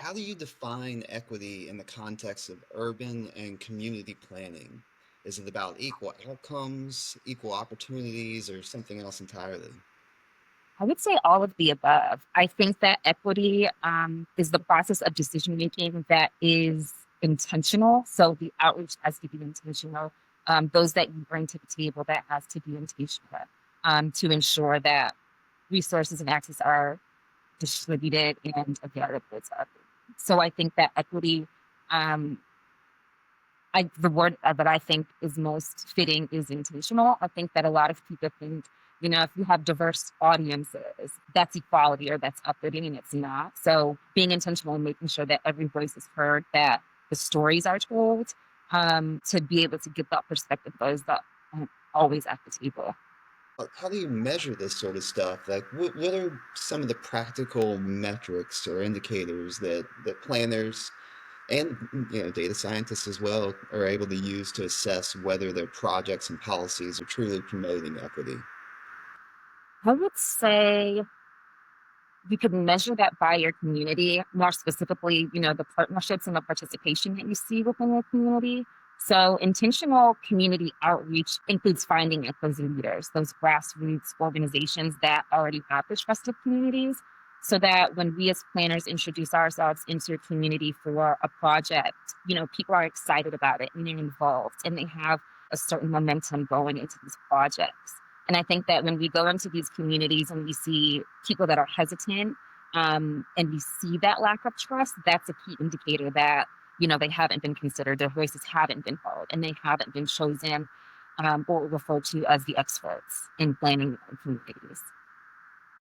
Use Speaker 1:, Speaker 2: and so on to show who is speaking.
Speaker 1: how do you define equity in the context of urban and community planning? Is it about equal outcomes, equal opportunities, or something else entirely?
Speaker 2: I would say all of the above. I think that equity is the process of decision making that is intentional. So the outreach has to be intentional. Those that you bring to the table, that has to be intentional to ensure that resources and access are distributed and available to others. So I think that equity, um, the word that I think is most fitting is intentional. I think that a lot of people think, if you have diverse audiences, that's equality or that's uplifting, and it's not. So being intentional and making sure that every voice is heard, that the stories are told, to be able to get that perspective of those that aren't always at the table.
Speaker 1: How do you measure this sort of stuff? Like, what are some of the practical metrics or indicators that planners and data scientists as well are able to use to assess whether their projects and policies are truly promoting equity?
Speaker 2: I would say you could measure that by your community, more specifically, the partnerships and the participation that you see within your community. So intentional community outreach includes finding inclusive leaders, those grassroots organizations that already have the trust of communities, so that when we as planners introduce ourselves into your community for a project, people are excited about it and they're involved and they have a certain momentum going into these projects. And I think that when we go into these communities and we see people that are hesitant, and we see that lack of trust, that's a key indicator that, they haven't been considered, their voices haven't been heard, and they haven't been chosen or referred to as the experts in planning communities.